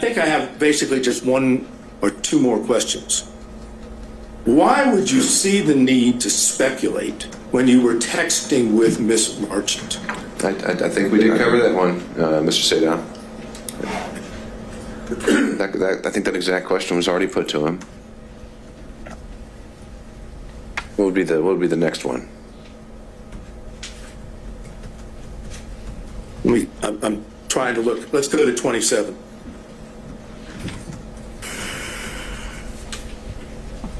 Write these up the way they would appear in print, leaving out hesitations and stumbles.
think I have basically just one or two more questions. Why would you see the need to speculate when you were texting with Miss Merchant? I think we did cover that one, Mr. Sadow. I think that exact question was already put to him. What would be the next one? I'm trying to look. Let's go to 27.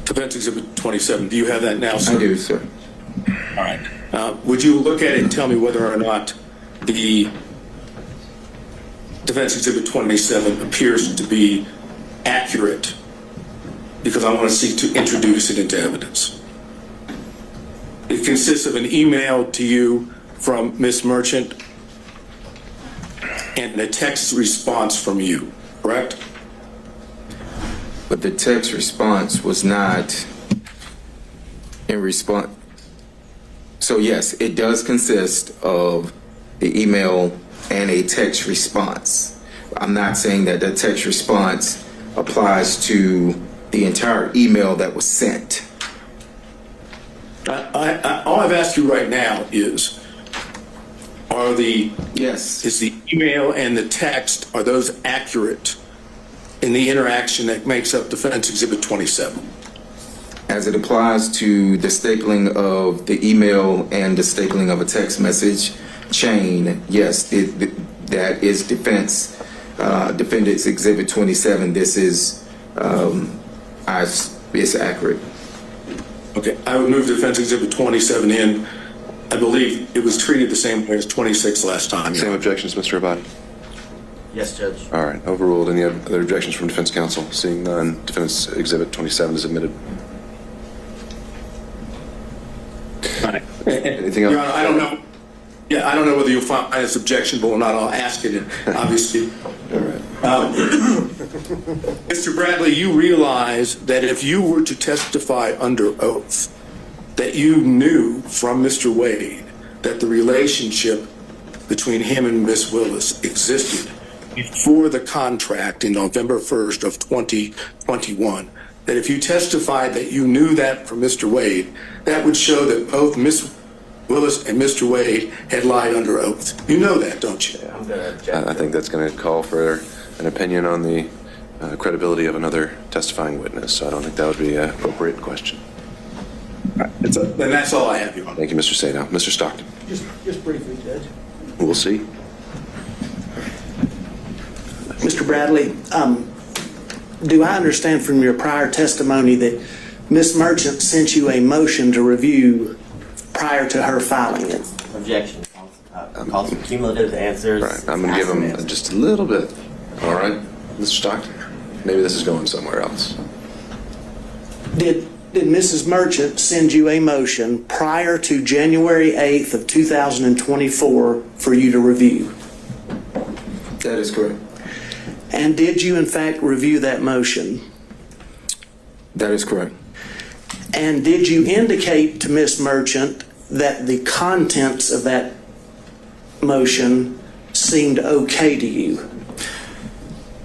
Defense Exhibit 27. Do you have that now, sir? I do, sir. All right. Would you look at it and tell me whether or not the Defense Exhibit 27 appears to be accurate? Because I want to seek to introduce it into evidence. It consists of an email to you from Ms. Merchant and a text response from you, correct? But the text response was not in response. So yes, it does consist of the email and a text response. I'm not saying that the text response applies to the entire email that was sent. All I've asked you right now is, is the email and the text, are those accurate in the interaction that makes up Defense Exhibit 27? As it applies to the stapling of the email and the stapling of a text message chain, yes, that is Defendant's Exhibit 27. This is, it's accurate. Okay, I would move Defense Exhibit 27 in. I believe it was treated the same way as 26 last time. Same objections, Mr. Abadi? Yes, Judge. All right, overruled. Any other objections from defense counsel? Seeing none, Defendant's Exhibit 27 is admitted. All right. Anything else? Your Honor, I don't know. Yeah, I don't know whether you'll find this objectionable or not. I'll ask it, obviously. All right. Mr. Bradley, you realize that if you were to testify under oath, that you knew from Mr. Wade that the relationship between him and Miss Willis existed before the contract in November 1st of 2021, that if you testified that you knew that from Mr. Wade, that would show that both Miss Willis and Mr. Wade had lied under oath. You know that, don't you? I think that's going to call for an opinion on the credibility of another testifying witness, so I don't think that would be an appropriate question. Then that's all I have, Your Honor. Thank you, Mr. Sadow. Mr. Stockton. Just briefly, Judge. We'll see. Mr. Bradley, do I understand from your prior testimony that Ms. Merchant sent you a motion to review prior to her filing it? Objection. Calls for cumulative answers. Right. I'm going to give him just a little bit. All right, Mr. Stockton. Maybe this is going somewhere else. Did Mrs. Merchant send you a motion prior to January 8th of 2024 for you to review? That is correct. And did you in fact review that motion? That is correct. And did you indicate to Ms. Merchant that the contents of that motion seemed okay to you?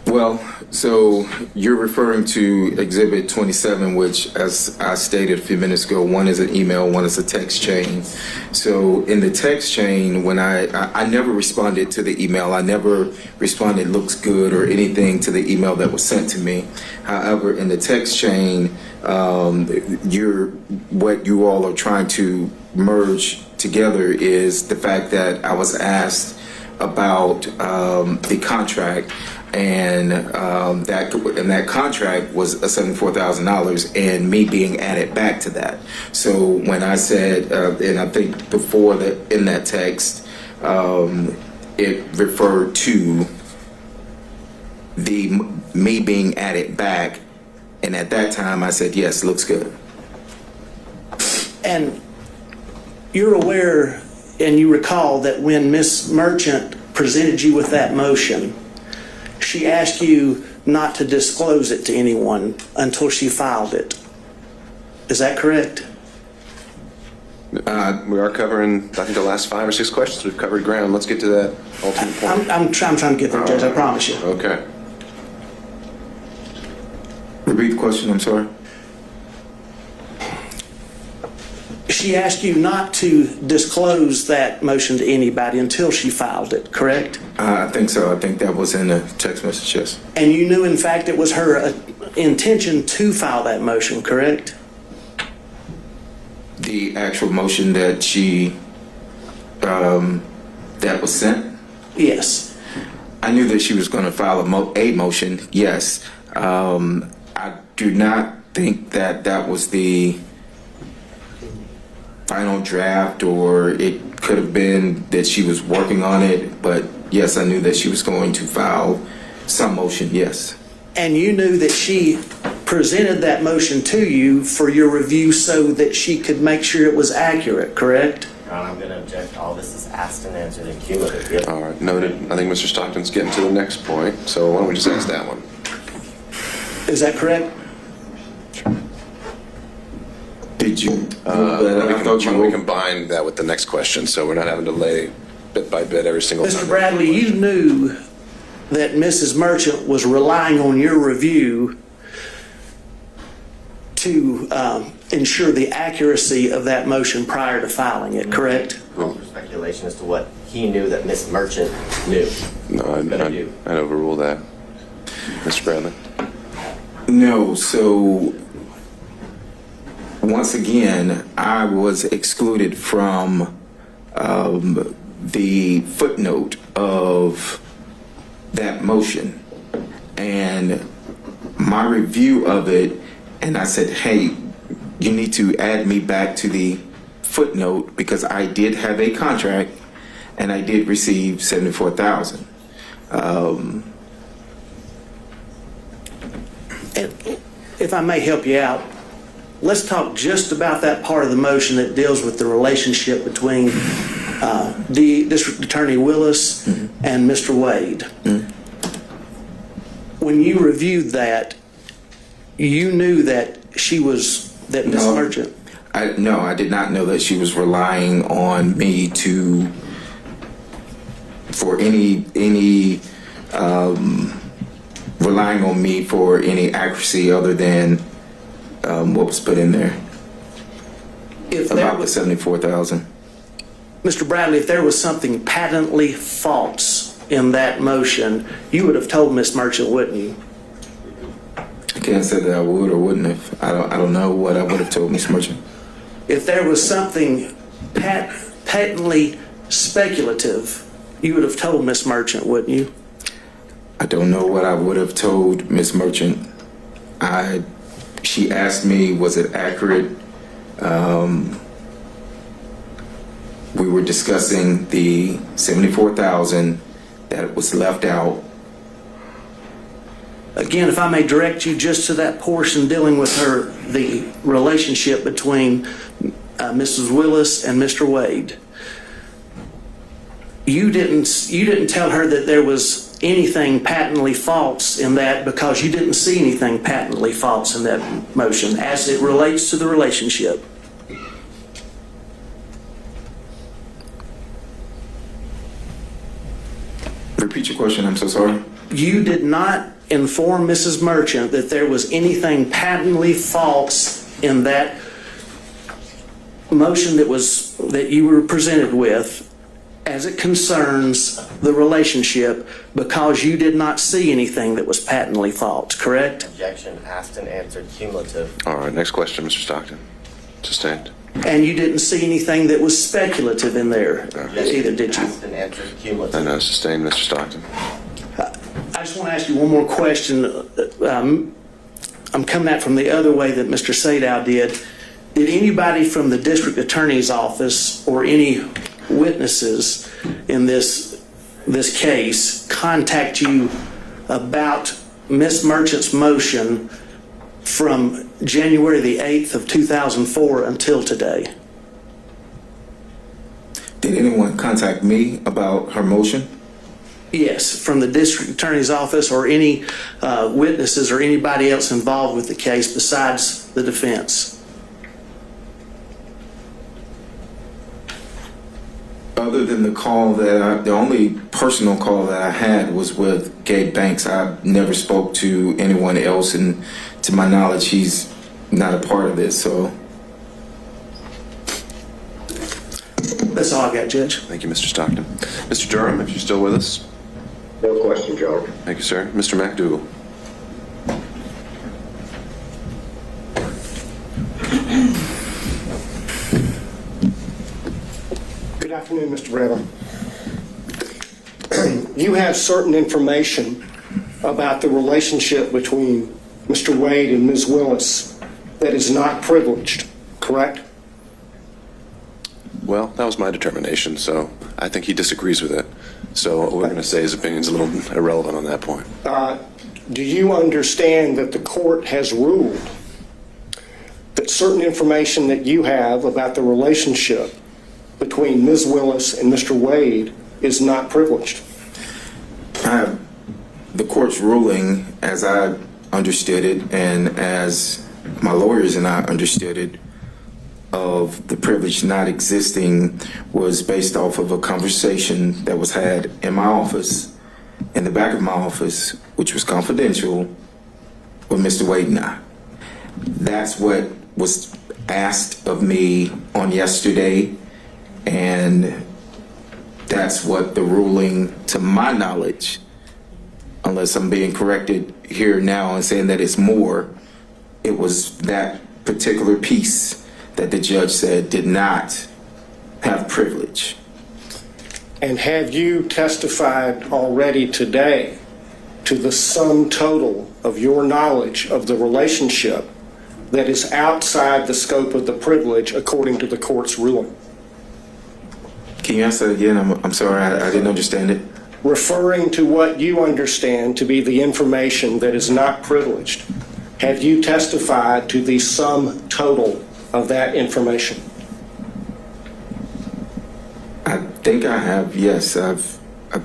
Well, so you're referring to Exhibit 27, which, as I stated a few minutes ago, one is an email, one is a text chain. So in the text chain, when I never responded to the email, I never responded looks good or anything to the email that was sent to me. However, in the text chain, what you all are trying to merge together is the fact that I was asked about the contract, and that contract was $74,000, and me being added back to that. So when I said, and I think before that in that text, it referred to me being added back, and at that time I said yes, looks good. And you're aware and you recall that when Ms. Merchant presented you with that motion, she asked you not to disclose it to anyone until she filed it. Is that correct? We are covering, I think, the last 5 or 6 questions. We've covered ground. Let's get to that ultimate point. I'm trying to get there, Judge, I promise you. Okay. Repeat the question, I'm sorry. She asked you not to disclose that motion to anybody until she filed it, correct? I think so. I think that was in the text message, yes. And you knew, in fact, it was her intention to file that motion, correct? The actual motion that she, that was sent, Yes. I knew that she was going to file a motion, yes. I do not think that that was the final draft, or it could have been that she was working on it, but yes, I knew that she was going to file some motion, yes. And you knew that she presented that motion to you for your review so that she could make sure it was accurate, correct? Your Honor, I'm going to object. All this is asked and answered in cumulative. All right, noted. I think Mr. Stockton's getting to the next point, so why don't we just ask that one? Is that correct? Did you? Why don't we combine that with the next question, so we're not having to lay bit by bit every single time. Mr. Bradley, you knew that Mrs. Merchant was relying on your review to ensure the accuracy of that motion prior to filing it, correct? Speculation as to what he knew that Miss Merchant knew. No, I'd overrule that. Mr. Bradley? No, so once again, I was excluded from the footnote of that motion, and my review of it, and I said, hey, you need to add me back to the footnote because I did have a contract and I did receive $74,000. And if I may help you out, let's talk just about that part of the motion that deals with the relationship between the District Attorney Willis and Mr. Wade. When you reviewed that, you knew that that Miss Merchant. No, I did not know that she was relying on me for any relying on me for any accuracy other than what was put in there about the $74,000. Mr. Bradley, if there was something patently false in that motion, you would have told Miss Merchant, wouldn't you? I can't say that I would or wouldn't have. I don't know what I would have told Miss Merchant. If there was something patently speculative, you would have told Miss Merchant, wouldn't you? I don't know what I would have told Miss Merchant. She asked me, was it accurate? We were discussing the $74,000 that was left out. Again, if I may direct you just to that portion dealing with the relationship between Mrs. Willis and Mr. Wade. You didn't tell her that there was anything patently false in that because you didn't see anything patently false in that motion as it relates to the relationship. Repeat your question, I'm so sorry. You did not inform Mrs. Merchant that there was anything patently false in that motion that you were presented with as it concerns the relationship because you did not see anything that was patently false, correct? Objection asked and answered cumulative. All right, next question, Mr. Stockton. Sustained. And you didn't see anything that was speculative in there either, did you? Asked and answered cumulative. I know, sustained, Mr. Stockton. I just want to ask you one more question. I'm coming at from the other way that Mr. Sadow did. Did anybody from the district attorney's office or any witnesses in this case contact you about Ms. Merchant's motion from January the 8th of 2004 until today? Did anyone contact me about her motion? Yes, from the district attorney's office or any witnesses or anybody else involved with the case besides the defense? Other than the only personal call that I had was with Gabe Banks. I never spoke to anyone else to my knowledge, he's not a part of this, so. That's all I got, Judge. Thank you, Mr. Stockton. Mr. Durham, if you're still with us. No question, Joe. Thank you, sir. Mr. McDougall. Good afternoon, Mr. Bradley. You have certain information about the relationship between Mr. Wade and Ms. Willis that is not privileged, correct? Well, that was my determination, so I think he disagrees with it. So what we're going to say his opinion's a little irrelevant on that point. Do you understand that the court has ruled that certain information that you have about the relationship between Ms. Willis and Mr. Wade is not privileged? The court's ruling, as I understood it, and as my lawyers and I understood it, of the privilege not existing was based off of a conversation that was had in my office, in the back of my office, which was confidential, with Mr. Wade and I. That's what was asked of me on yesterday, and that's what the ruling, to my knowledge, unless I'm being corrected here now and saying that it's more, it was that particular piece that the judge said did not have privilege. And have you testified already today to the sum total of your knowledge of the relationship that is outside the scope of the privilege according to the court's ruling? Can you ask that again? I'm sorry, I didn't understand it. Referring to what you understand to be the information that is not privileged, have you testified to the sum total of that information? I think I have, yes. I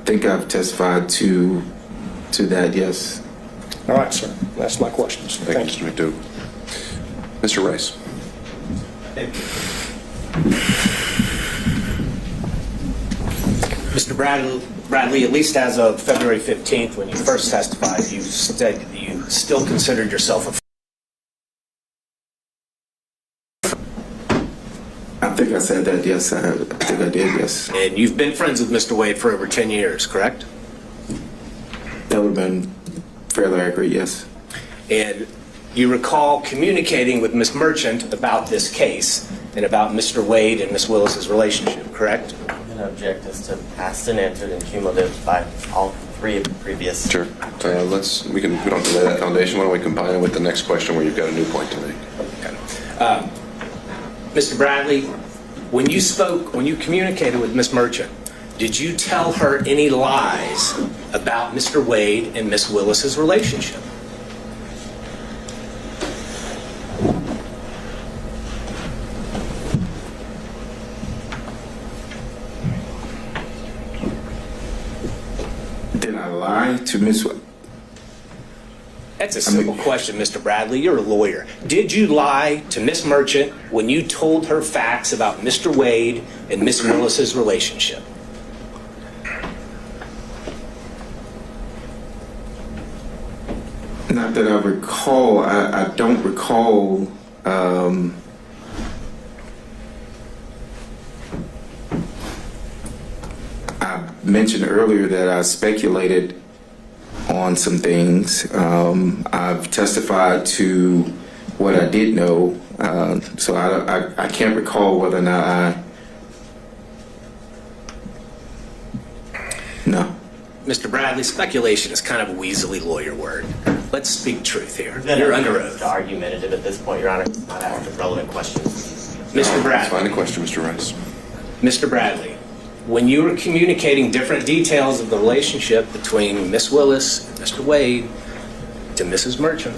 think I've testified to that, yes. All right, sir. That's my questions. Thank you, Mr. McDougall. Mr. Rice. Mr. Bradley, at least as of February 15th, when you first testified, you said that you still considered yourself a I think I said that, yes. I think I did, yes. and you've been friends with Mr. Wade for over 10 years, correct? That would have been fairly accurate, yes. And you recall communicating with Ms. Merchant about this case and about Mr. Wade and Ms. Willis's relationship, correct? I'm going to object as to past and answered and cumulative by all three of the previous. Sure. We don't have to lay that foundation. Why don't we combine it with the next question where you've got a new point to make? Okay. Mr. Bradley, when you communicated with Ms. Merchant, did you tell her any lies about Mr. Wade and Ms. Willis's relationship? Did I lie to Miss? That's a simple question, Mr. Bradley. You're a lawyer. Did you lie to Ms. Merchant when you told her facts about Mr. Wade and Ms. Willis's relationship? Not that I recall. I don't recall. I mentioned earlier that I speculated on some things. I've testified to what I did know, so I can't recall whether or not No. Mr. Bradley, speculation is kind of a weaselly lawyer word. Let's speak truth here. Then You're I'm under oath. argumentative at this point, Your Honor. Not asking relevant questions. Mr. Let's find Bradley, a question, Mr. Rice. Mr. Bradley, when you were communicating different details of the relationship between Miss Willis and Mr. Wade to Mrs. Merchant,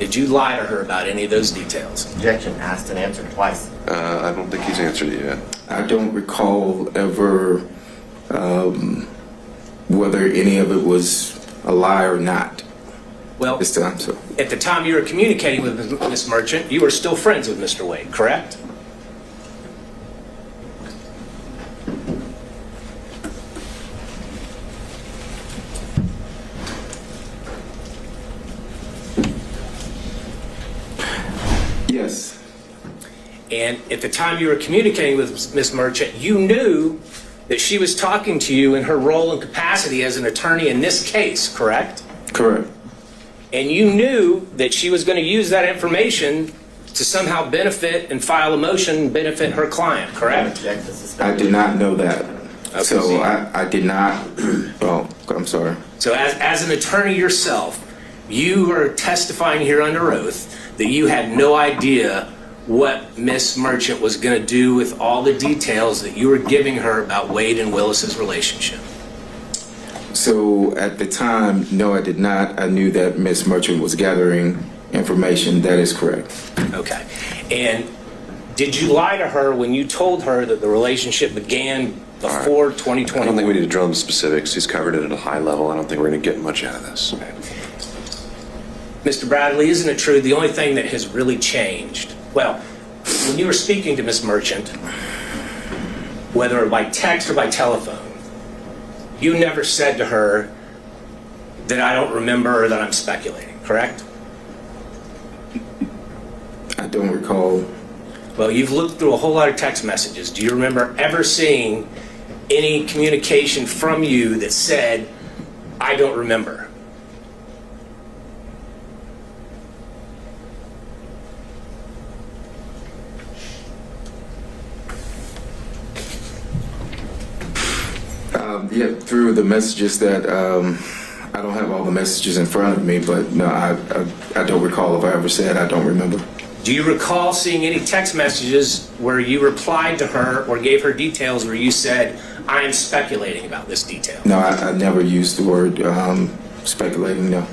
did you lie to her about any of those details? Objection asked and answered twice. I don't think he's answered it yet. I don't recall ever whether any of it was a lie or not Well, this time. So at the time you were communicating with Miss Merchant, you were still friends with Mr. Wade, correct? And at the time you were communicating with Ms. Merchant, you knew that she was talking to you in her role and capacity as an attorney in this case, correct? Correct. And you knew that she was going to use that information to somehow benefit and file a motion, benefit her client, correct? I did not know that. Okay. So I did not, oh, I'm sorry. So as an attorney yourself, you are testifying here under oath that you had no idea what Miss Merchant was going to do with all the details that you were giving her about Wade and Willis's relationship. So at the time, no, I did not. I knew that Ms. Merchant was gathering information. That is correct. Okay. And did you lie to her when you told her that the relationship began before 2020? I don't think we need to drill into specifics. He's covered it at a high level. I don't think we're going to get much out of this. Mr. Bradley, isn't it true the only thing that has really changed? Well, when you were speaking to Ms. Merchant, whether by text or by telephone, you never said to her that I don't remember or that I'm speculating, correct? I don't recall. Well, you've looked through a whole lot of text messages. Do you remember ever seeing any communication from you that said, I don't remember? Yeah, through the messages that, I don't have all the messages in front of me, but no, I don't recall if I ever said I don't remember. Do you recall seeing any text messages where you replied to her or gave her details where you said, I am speculating about this detail? No, I never used the word speculating, no.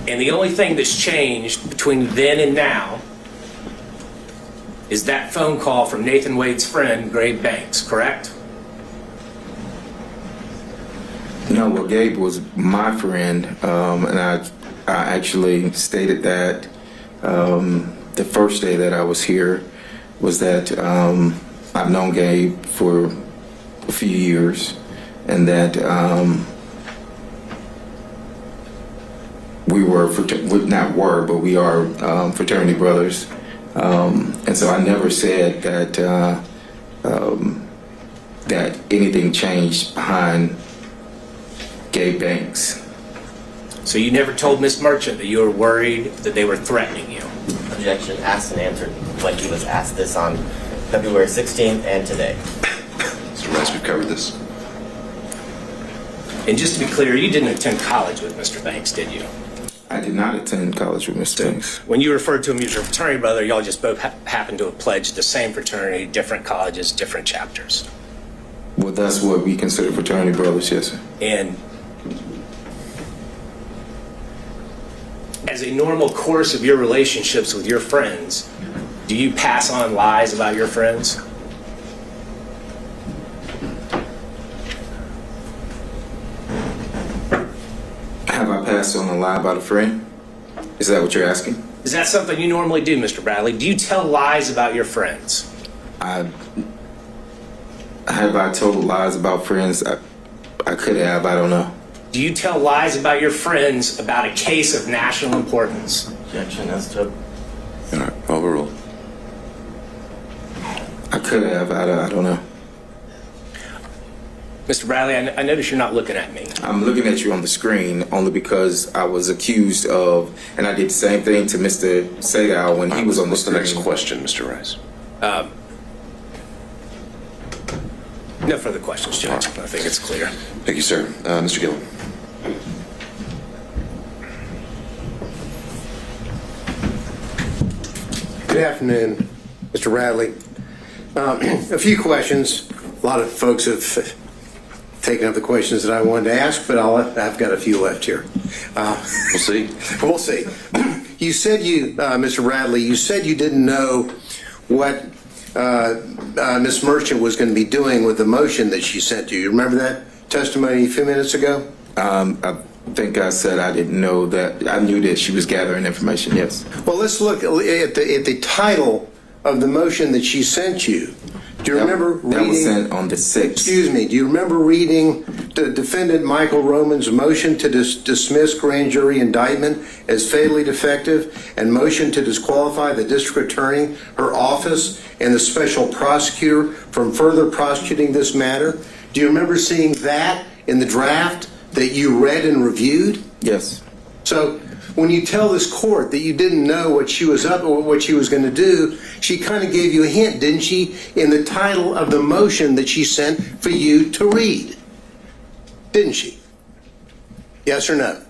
And the only thing that's changed between then and now is that phone call from Nathan Wade's friend, Gabe Banks, correct? No, well, Gabe was my friend, and I actually stated that the first day that I was here was that I've known Gabe for a few years, and that we are fraternity brothers. And so I never said that that anything changed behind Gabe Banks. So you never told Miss Merchant that you were worried that they were threatening you? Objection, asked and answered like he was asked this on February 16th and today. Mr. Rice, we've covered this. And just to be clear, you didn't attend college with Mr. Banks, did you? I did not attend college with Mr. Banks. When you referred to him as your fraternity brother, y'all just both happened to have pledged the same fraternity, different colleges, different chapters. Well, that's what we consider fraternity brothers, yes, sir. And as a normal course of your relationships with your friends, do you pass on lies about your friends? Have I passed on a lie about a friend? Is that what you're asking? Is that something you normally do, Mr. Bradley? Do you tell lies about your friends? Have I told lies about friends? I could have, I don't know. Do you tell lies about your friends about a case of national importance? Objection as to All right, overruled. I could have, I don't know. Mr. Bradley, I notice you're not looking at me. I'm looking at you on the screen only because I was accused of, and I did the same thing to Mr. Segal when he was on the What's the screen. next question, Mr. Rice? No further questions, Judge. I think it's clear. Thank you, sir. Mr. Gillen. Good afternoon, Mr. Bradley. A few questions. A lot of folks have taken up the questions that I wanted to ask, but I've got a few left here. We'll see. We'll see. You said Mr. Bradley, you said you didn't know what Ms. Merchant was going to be doing with the motion that she sent you. You remember that testimony a few minutes ago? I think I said I didn't know that. I knew that she was gathering information, yes. Well, let's look at the title of the motion that she sent you. Do you remember That was reading? sent on the 6th. Excuse me, do you remember reading the defendant Michael Roman's motion to dismiss grand jury indictment as fatally defective and motion to disqualify the district attorney, her office, and the special prosecutor from further prosecuting this matter? Do you remember seeing that in the draft that you read and reviewed? Yes. So when you tell this court that you didn't know what she was up or what she was going to do, she kind of gave you a hint, didn't she, in the title of the motion that she sent for you to read? Didn't she? Yes or no?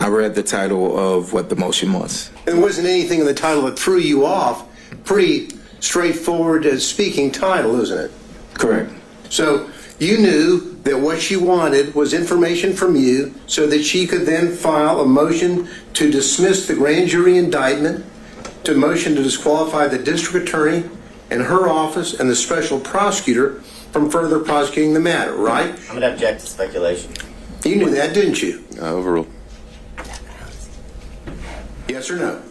I read the title of what the motion was. There wasn't anything in the title that threw you off. Pretty straightforward speaking title, isn't it? Correct. So you knew that what she wanted was information from you so that she could then file a motion to dismiss the grand jury indictment, to motion to disqualify the district attorney and her office and the special prosecutor from further prosecuting the matter, right? I'm going to object to speculation. You knew that, didn't you? Overruled. Yes or no?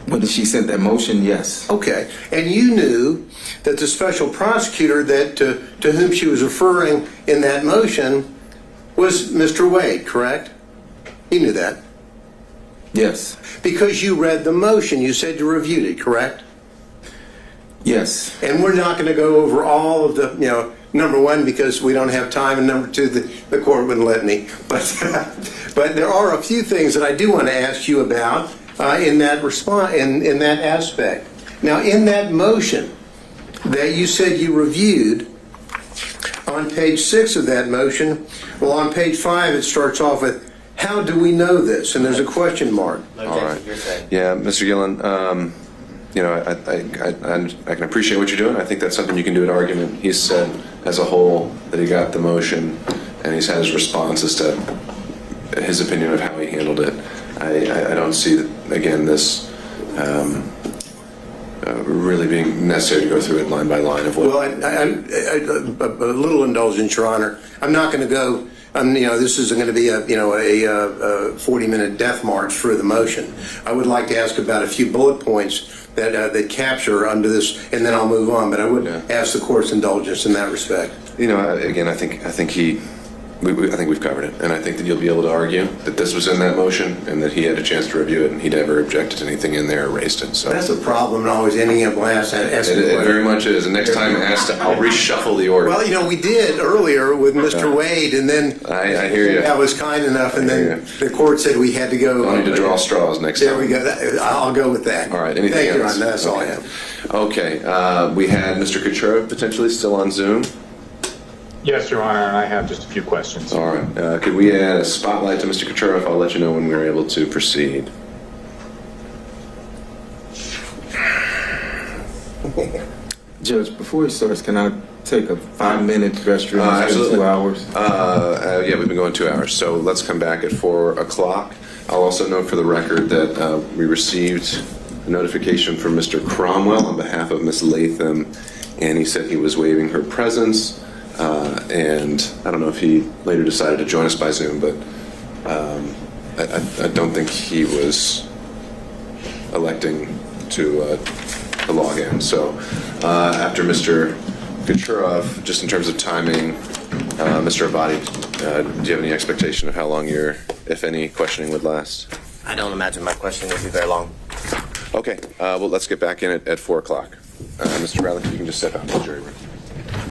When she sent that motion, yes. Okay. And you knew that the special prosecutor that to whom she was referring in that motion was Mr. Wade, correct? You knew that. Yes. Because you read the motion, you said you reviewed it, correct? Yes. And we're not going to go over all of the, number one, because we don't have time, and number two, the court wouldn't let me. But there are a few things that I do want to ask you about in that response, in that aspect. Now, in that motion that you said you reviewed, on page 6 of that motion, well, on page 5 it starts off with, how do we know this? And there's a question mark. No All objection, right. you're saying. Yeah, Mr. Gillen, I can appreciate what you're doing. I think that's something you can do at argument. He's said as a whole that he got the motion, and he's had his response as to his opinion of how he handled it. I don't see, again, this really being necessary to go through it line by line of what. Well, a little indulgence, Your Honor. I'm not going to go. This isn't going to be a 40-minute death march through the motion. I would like to ask about a few bullet points that capture under this, and then I'll move on. But I would ask the court's indulgence in that respect. Again, I think we've covered it, and I think that you'll be able to argue that this was in that motion and that he had a chance to review it, and he never objected to anything in there or raised it. So That's a problem, and always ending up last asking. it very much is. And next time I'll reshuffle the order. Well, we did earlier with Mr. Wade, and then I hear you. I was kind enough, and I hear then the court said we had to go. I'll need to draw straws next time. There we go. I'll go with that. All right. Anything Thank else? you, Your Honor. That's all I Okay. have. Okay. We had Mr. Kucherov potentially still on Zoom. Yes, Your Honor, and I have just a few questions. All right. Could we add a spotlight to Mr. Kucherov? I'll let you know when we're able to proceed. Judge, before he starts, can I take a 5-minute restroom? It's been Absolutely. 2 hours. Yeah, we've been going 2 hours, so let's come back at 4 o'clock. I'll also note for the record that we received a notification from Mr. Cromwell on behalf of Ms. Latham, and he said he was waiving her presence. And I don't know if he later decided to join us by Zoom, but I don't think he was electing to log in. So after Mr. Kucherov, just in terms of timing, Mr. Abadi, do you have any expectation of how long your, if any, questioning would last? I don't imagine my question will be very long. Okay, well, let's get back in at 4 o'clock. Mr. Bradley, you can just step out of the jury room.